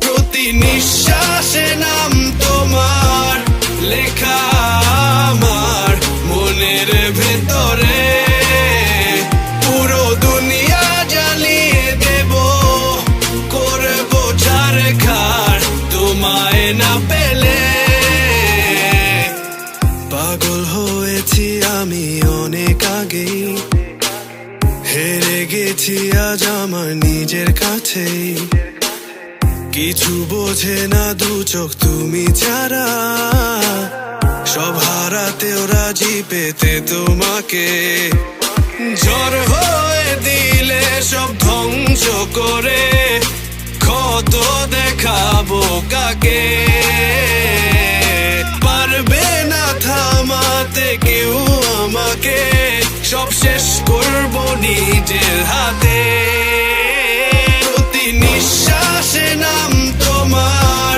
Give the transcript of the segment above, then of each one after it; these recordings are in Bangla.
প্রতি নিঃশ্বাসে নাম তোমার লেখা আমার মনের ভেতরে, পুরো দুনিয়া জ্বালিয়ে দেব, করবো ছারখার তোমায় না পেলে। পাগল হয়েছি আমি অনেক আগেই, হেরে গেছি আজ আমার নিজের কাছেই। কিছু বোঝে না দু চোখ তুমি ছাড়া, সব হারাতেও রাজি পেতে তোমাকে। ঝড় হয়ে দিলে সব ধ্বংস করে, ক্ষত দেখাবো কাকে। পারবে না থামাতে কেউ আমাকে, সব শেষ করবো নিজের হাতে। প্রতি নিঃশ্বাসে নাম তোমার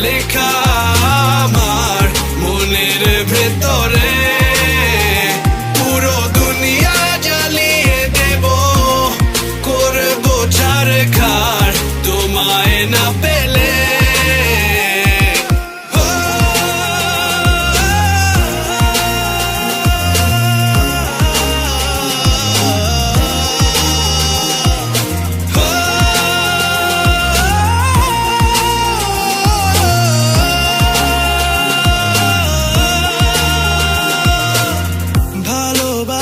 লেখা আমার মনের ভেতরে, পুরো দুনিয়া জ্বালিয়ে দেব, করবো ছারখার তোমায় না পেলে।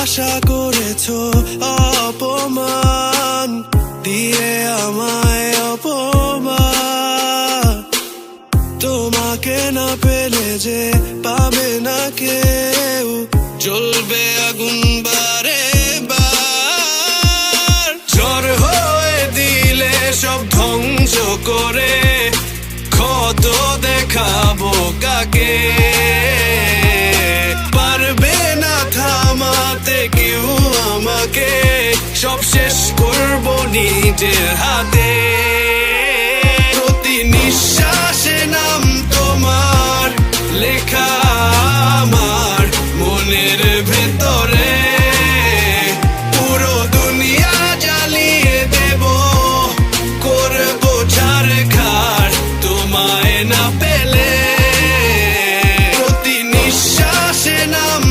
আশা করেছো অপমান দিয়ে আমায়, অপমান তোমাকে না পেলে যে পাবে না কেউ, জ্বলবে আগুন বারে বার। ঝড় হয়ে দিলে সব ধ্বংস করে, ক্ষত দেখাবো কাকে। পারবে না থামাতে কেউ আমাকে, সব শেষ করবো নিজের হাতে। প্রতি নিঃশ্বাসে নাম তোমার লেখা আমার মনের ভেতরে, পুরো দুনিয়া জ্বালিয়ে দেব, করবো ছারখার তোমায় না পেলে। প্রতি নিঃশ্বাসে নাম